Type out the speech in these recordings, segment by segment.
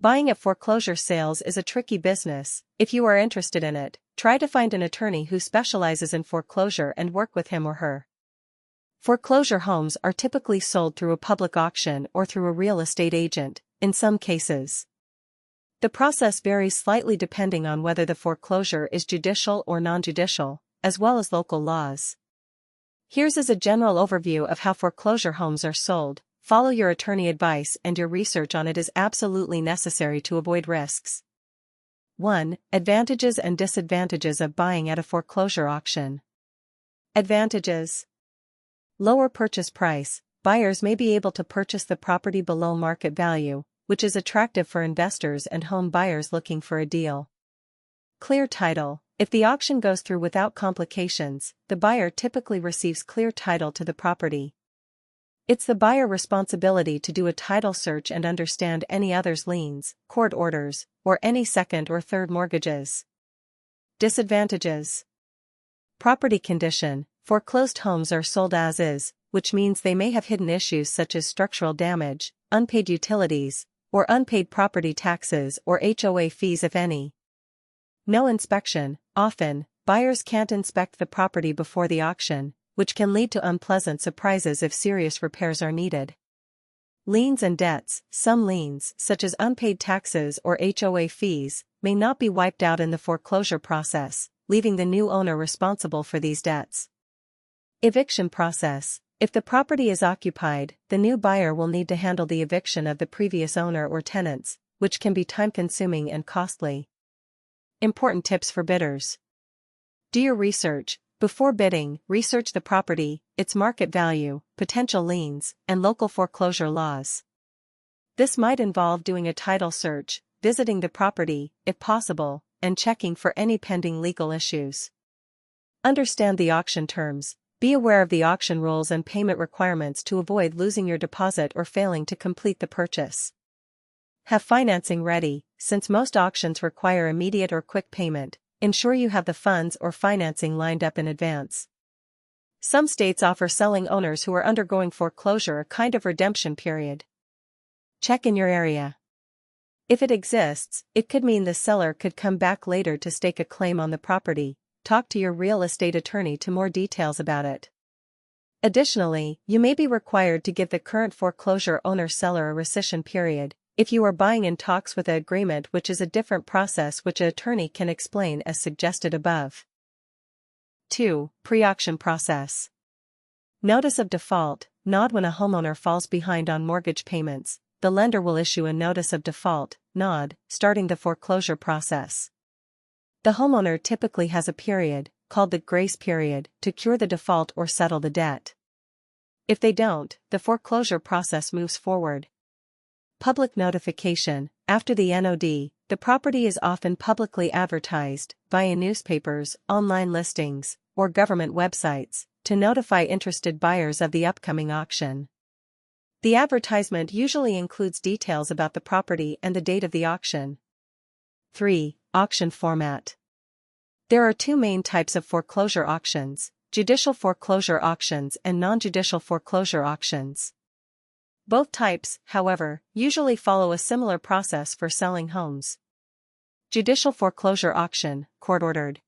Buying at foreclosure sales is a tricky business. If you are interested in it, try to find an attorney who specializes in foreclosure and work with him or her. Foreclosure homes are typically sold through a public auction or through a real estate agent, in some cases. The process varies slightly depending on whether the foreclosure is judicial or non-judicial, as well as local laws. Here's a general overview of how foreclosure homes are sold. Follow your attorney advice, and your research on it is absolutely necessary to avoid risks. 1. Advantages and disadvantages of buying at a foreclosure auction. Advantages: lower purchase price. Buyers may be able to purchase the property below market value, which is attractive for investors and home buyers looking for a deal. Clear title. If the auction goes through without complications, the buyer typically receives clear title to the property. It's the buyer's responsibility to do a title search and understand any others' liens, court orders, or any second or third mortgages. Disadvantages: property condition. Foreclosed homes are sold as is, which means they may have hidden issues such as structural damage, unpaid utilities, or unpaid property taxes or HOA fees if any. No inspection. Often, buyers can't inspect the property before the auction, which can lead to unpleasant surprises if serious repairs are needed. Liens and debts. Some liens, such as unpaid taxes or HOA fees, may not be wiped out in the foreclosure process, leaving the new owner responsible for these debts. Eviction process. If the property is occupied, the new buyer will need to handle the eviction of the previous owner or tenants, which can be time-consuming and costly. Important tips for bidders. Do your research. Before bidding, research the property, its market value, potential liens, and local foreclosure laws. This might involve doing a title search, visiting the property, if possible, and checking for any pending legal issues. Understand the auction terms. Be aware of the auction rules and payment requirements to avoid losing your deposit or failing to complete the purchase. Have financing ready. Since most auctions require immediate or quick payment, ensure you have the funds or financing lined up in advance. Some states offer selling owners who are undergoing foreclosure a kind of redemption period. Check in your area. If it exists, it could mean the seller could come back later to stake a claim on the property. Talk to your real estate attorney for more details about it. Additionally, you may be required to give the current foreclosure owner-seller a rescission period, if you are buying in talks with an agreement, which is a different process which an attorney can explain as suggested above. 2. Pre-auction process. Notice of default. NOD. When a homeowner falls behind on mortgage payments, the lender will issue a notice of default, NOD, starting the foreclosure process. The homeowner typically has a period, called the grace period, to cure the default or settle the debt. If they don't, the foreclosure process moves forward. Public notification. After the NOD, the property is often publicly advertised, via newspapers, online listings, or government websites, to notify interested buyers of the upcoming auction. The advertisement usually includes details about the property and the date of the auction. 3. Auction format. There are two main types of foreclosure auctions: judicial foreclosure auctions and non-judicial foreclosure auctions. Both types, however, usually follow a similar process for selling homes. Judicial foreclosure auction, court-ordered.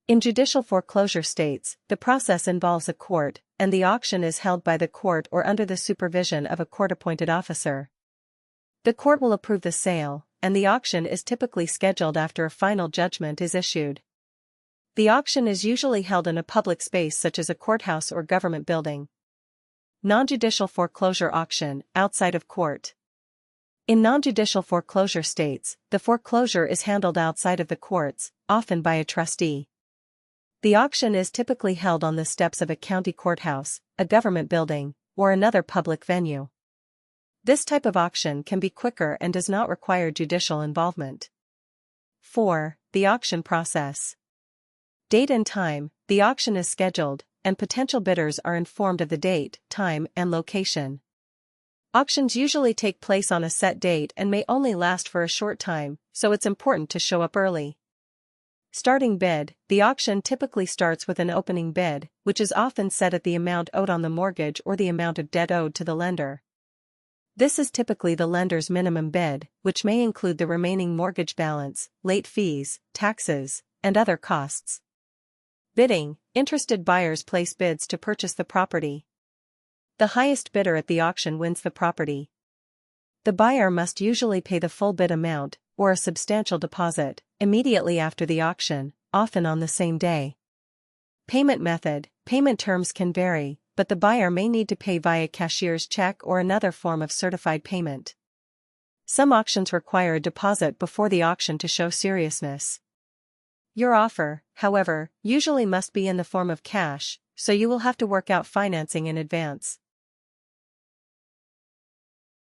In judicial foreclosure states, the process involves a court, and the auction is held by the court or under the supervision of a court-appointed officer. The court will approve the sale, and the auction is typically scheduled after a final judgment is issued. The auction is usually held in a public space such as a courthouse or government building. Non-judicial foreclosure auction, outside of court. In non-judicial foreclosure states, the foreclosure is handled outside of the courts, often by a trustee. The auction is typically held on the steps of a county courthouse, a government building, or another public venue. This type of auction can be quicker and does not require judicial involvement. 4. The auction process. Date and time. The auction is scheduled, and potential bidders are informed of the date, time, and location. Auctions usually take place on a set date and may only last for a short time, so it's important to show up early. Starting bid. The auction typically starts with an opening bid, which is often set at the amount owed on the mortgage or the amount of debt owed to the lender. This is typically the lender's minimum bid, which may include the remaining mortgage balance, late fees, taxes, and other costs. Bidding: interested buyers place bids to purchase the property. The highest bidder at the auction wins the property. The buyer must usually pay the full bid amount, or a substantial deposit, immediately after the auction, often on the same day. Payment method: payment terms can vary, but the buyer may need to pay via cashier's check or another form of certified payment. Some auctions require a deposit before the auction to show seriousness. Your offer, however, usually must be in the form of cash, so you will have to work out financing in advance.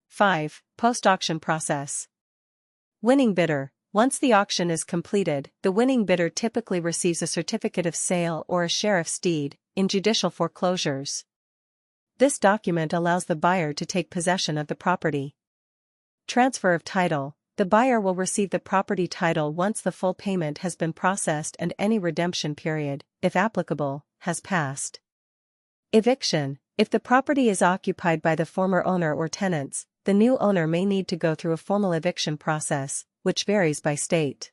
5. Post-auction process. Winning bidder: once the auction is completed, the winning bidder typically receives a certificate of sale or a sheriff's deed, in judicial foreclosures. This document allows the buyer to take possession of the property. Transfer of title: the buyer will receive the property title once the full payment has been processed and any redemption period, if applicable, has passed. Eviction: if the property is occupied by the former owner or tenants, the new owner may need to go through a formal eviction process, which varies by state.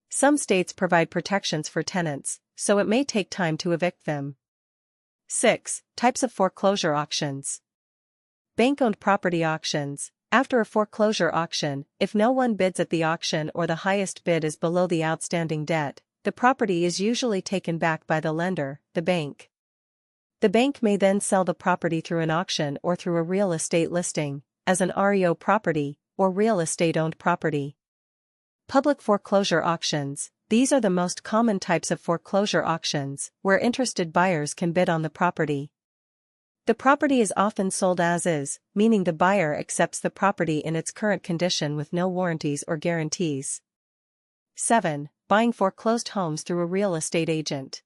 Some states provide protections for tenants, so it may take time to evict them. 6. Types of foreclosure auctions. Bank-owned property auctions. After a foreclosure auction, if no one bids at the auction or the highest bid is below the outstanding debt, the property is usually taken back by the lender, the bank. The bank may then sell the property through an auction or through a real estate listing, as an REO property, or real estate-owned property. Public foreclosure auctions. These are the most common types of foreclosure auctions, where interested buyers can bid on the property. The property is often sold as is, meaning the buyer accepts the property in its current condition with no warranties or guarantees. 7. Buying foreclosed homes through a real estate agent.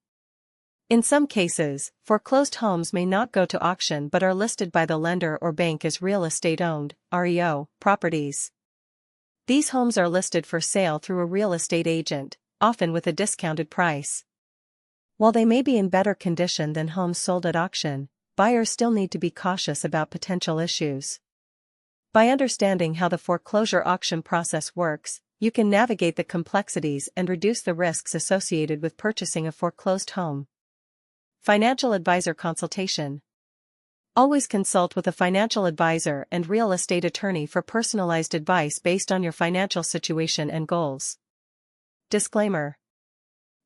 In some cases, foreclosed homes may not go to auction but are listed by the lender or bank as real estate-owned, REO, properties. These homes are listed for sale through a real estate agent, often with a discounted price. While they may be in better condition than homes sold at auction, buyers still need to be cautious about potential issues. By understanding how the foreclosure auction process works, you can navigate the complexities and reduce the risks associated with purchasing a foreclosed home. Financial advisor consultation. Always consult with a financial advisor and real estate attorney for personalized advice based on your financial situation and goals. Disclaimer: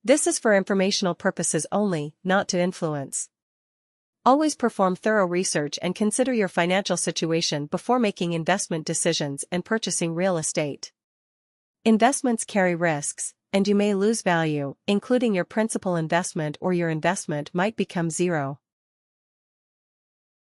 this is for informational purposes only, not to influence. Always perform thorough research and consider your financial situation before making investment decisions and purchasing real estate. Investments carry risks, and you may lose value, including your principal investment, or your investment might become zero.